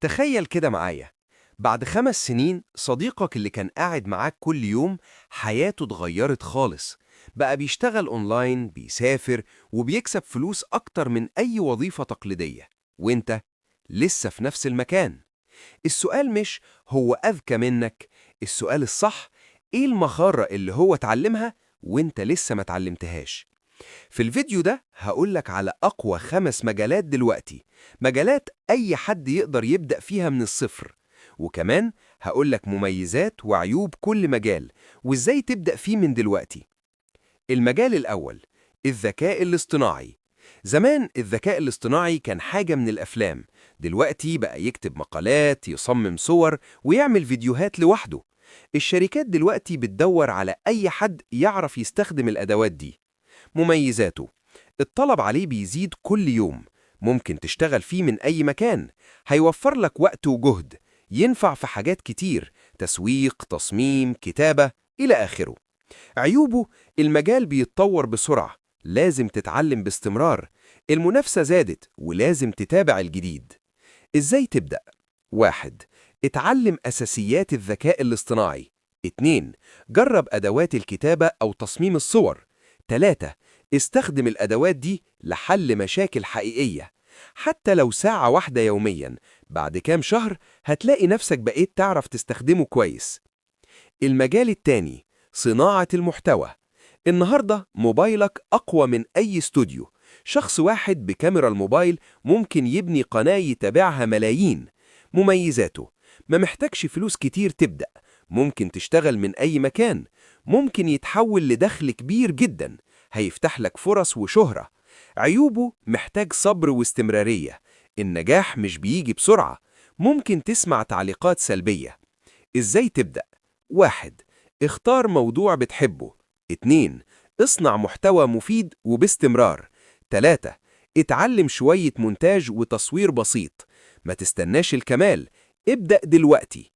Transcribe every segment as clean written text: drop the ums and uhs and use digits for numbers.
تخيل كده معايا. بعد 5 سنين صديقك اللي كان قاعد معاك كل يوم حياته اتغيرت خالص. بقى بيشتغل اونلاين، بيسافر، وبيكسب فلوس أكتر من أي وظيفة تقليدية. وانت لسه في نفس المكان. السؤال مش هو أذكى منك، السؤال الصح ايه المهارة اللي هو اتعلمها وانت لسه ما اتعلمتهاش؟ في الفيديو ده هقولك على أقوى 5 مجالات دلوقتي، مجالات أي حد يقدر يبدأ فيها من الصفر. وكمان هقولك مميزات وعيوب كل مجال وإزاي تبدأ فيه من دلوقتي. المجال الأول، الذكاء الاصطناعي. زمان الذكاء الاصطناعي كان حاجة من الأفلام، دلوقتي بقى يكتب مقالات، يصمم صور، ويعمل فيديوهات لوحده. الشركات دلوقتي بتدور على أي حد يعرف يستخدم الأدوات دي. مميزاته، الطلب عليه بيزيد كل يوم، ممكن تشتغل فيه من أي مكان، هيوفر لك وقت وجهد، ينفع في حاجات كتير، تسويق، تصميم، كتابة، إلى آخره. عيوبه، المجال بيتطور بسرعة، لازم تتعلم باستمرار، المنافسة زادت ولازم تتابع الجديد. إزاي تبدأ؟ 1. اتعلم أساسيات الذكاء الاصطناعي. 2. جرب أدوات الكتابة أو تصميم الصور. 3. استخدم الأدوات دي لحل مشاكل حقيقية، حتى لو ساعة واحدة يومياً، بعد كام شهر هتلاقي نفسك بقيت تعرف تستخدمه كويس. المجال التاني، صناعة المحتوى. النهاردة موبايلك أقوى من أي استوديو، شخص واحد بكاميرا الموبايل ممكن يبني قناة يتابعها ملايين. مميزاته، ما محتاجش فلوس كتير تبدأ، ممكن تشتغل من أي مكان، ممكن يتحول لدخل كبير جدا، هيفتح لك فرص وشهرة. عيوبه، محتاج صبر واستمرارية، النجاح مش بيجي بسرعة، ممكن تسمع تعليقات سلبية. إزاي تبدأ؟ 1. اختار موضوع بتحبه. 2. اصنع محتوى مفيد وباستمرار. 3. اتعلم شوية مونتاج وتصوير بسيط، ما تستناش الكمال، ابدأ دلوقتي.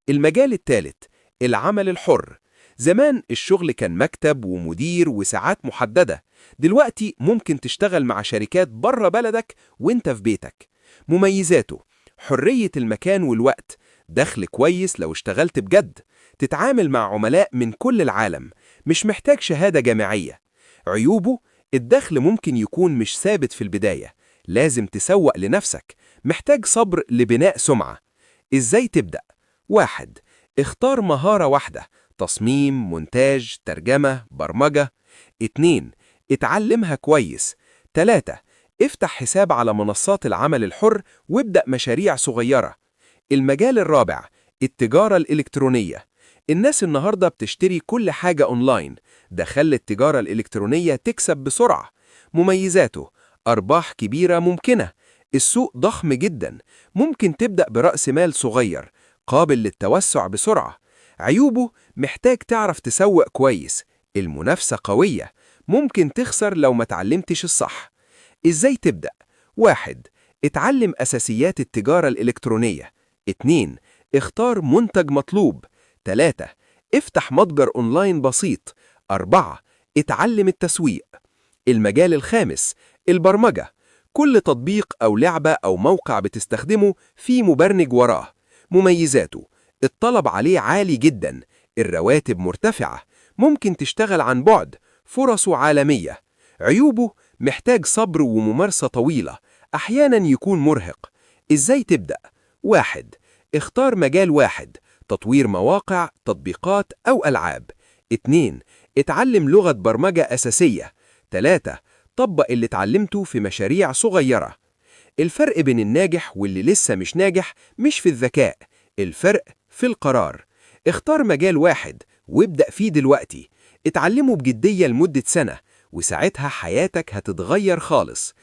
المجال الثالث، العمل الحر. زمان الشغل كان مكتب ومدير وساعات محددة، دلوقتي ممكن تشتغل مع شركات بره بلدك وانت في بيتك. مميزاته، حرية المكان والوقت، دخل كويس لو اشتغلت بجد، تتعامل مع عملاء من كل العالم، مش محتاج شهادة جامعية. عيوبه، الدخل ممكن يكون مش ثابت في البداية، لازم تسوق لنفسك، محتاج صبر لبناء سمعة. إزاي تبدأ؟ 1. اختار مهارة واحدة، تصميم، مونتاج، ترجمة، برمجة. 2. اتعلمها كويس. 3. افتح حساب على منصات العمل الحر وابدأ مشاريع صغيرة. المجال الرابع، التجارة الإلكترونية. الناس النهاردة بتشتري كل حاجة أونلاين، ده خلى التجارة الإلكترونية تكسب بسرعة. مميزاته، أرباح كبيرة ممكنة، السوق ضخم جدا، ممكن تبدأ برأس مال صغير، قابل للتوسع بسرعة. عيوبه، محتاج تعرف تسوق كويس، المنافسة قوية، ممكن تخسر لو ما تعلمتش الصح. إزاي تبدأ؟ 1. اتعلم أساسيات التجارة الإلكترونية. 2. اختار منتج مطلوب. 3. افتح متجر أونلاين بسيط. 4. اتعلم التسويق. المجال الخامس، البرمجة. كل تطبيق أو لعبة أو موقع بتستخدمه فيه مبرمج وراه. مميزاته، الطلب عليه عالي جدا، الرواتب مرتفعة، ممكن تشتغل عن بعد، فرصه عالمية. عيوبه، محتاج صبر وممارسة طويلة، أحيانا يكون مرهق. إزاي تبدأ؟ 1. اختار مجال واحد، تطوير مواقع، تطبيقات أو ألعاب. 2. اتعلم لغة برمجة أساسية. 3. طبق اللي اتعلمته في مشاريع صغيرة. الفرق بين الناجح واللي لسه مش ناجح مش في الذكاء، الفرق في القرار. اختار مجال واحد وابدأ فيه دلوقتي، اتعلمه بجدية لمدة سنة، وساعتها حياتك هتتغير خالص.